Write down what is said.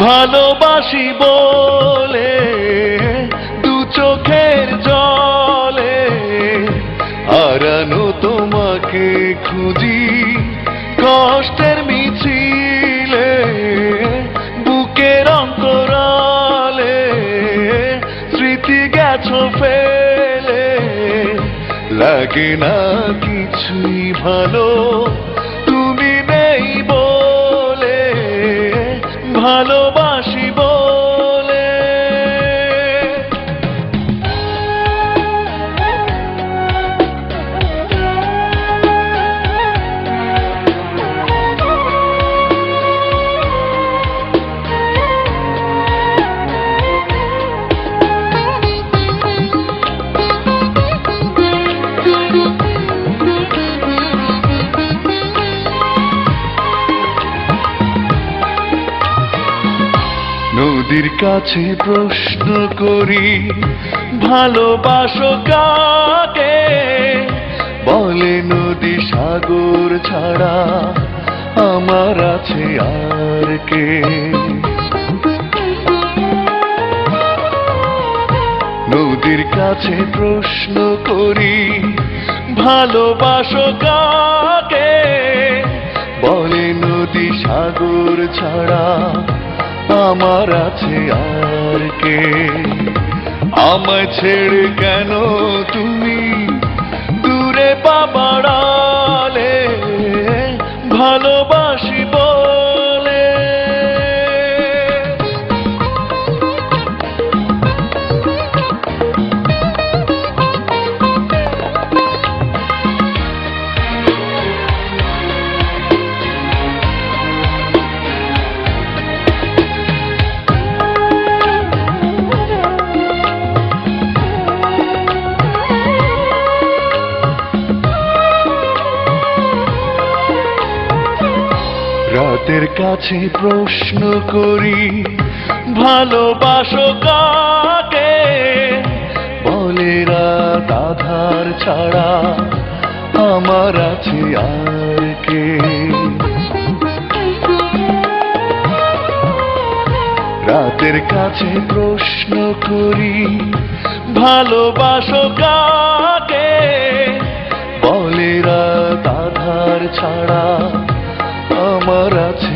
ভালোবাসি বলে দু চোখের জলে হারানো তোমাকে খুঁজি কষ্টের মিছিলে বুকের অন্তরালে স্মৃতি গেছো ফেলে লাগে না কিছুই ভালো তুমি নেই বলে ভালোবাসি বলে নদীর কাছে প্রশ্ন করি ভালোবাসো কাকে বলে নদী সাগর ছাড়া আমার আছে আর কে নদীর কাছে প্রশ্ন করি ভালোবাসো কাকে বলে নদী সাগর ছাড়া আমার আছে আর কে আমায় ছেড়ে কেন তুমি দূরে পা বাড়ালে ভালোবাসি বলে রাতের কাছে প্রশ্ন করি ভালোবাসো কাকে বলে রাত আধার ছাড়া আমার আছে আর কে রাতের কাছে প্রশ্ন করি ভালোবাসো কাকে বলে রাত আধার ছাড়া আমার আছে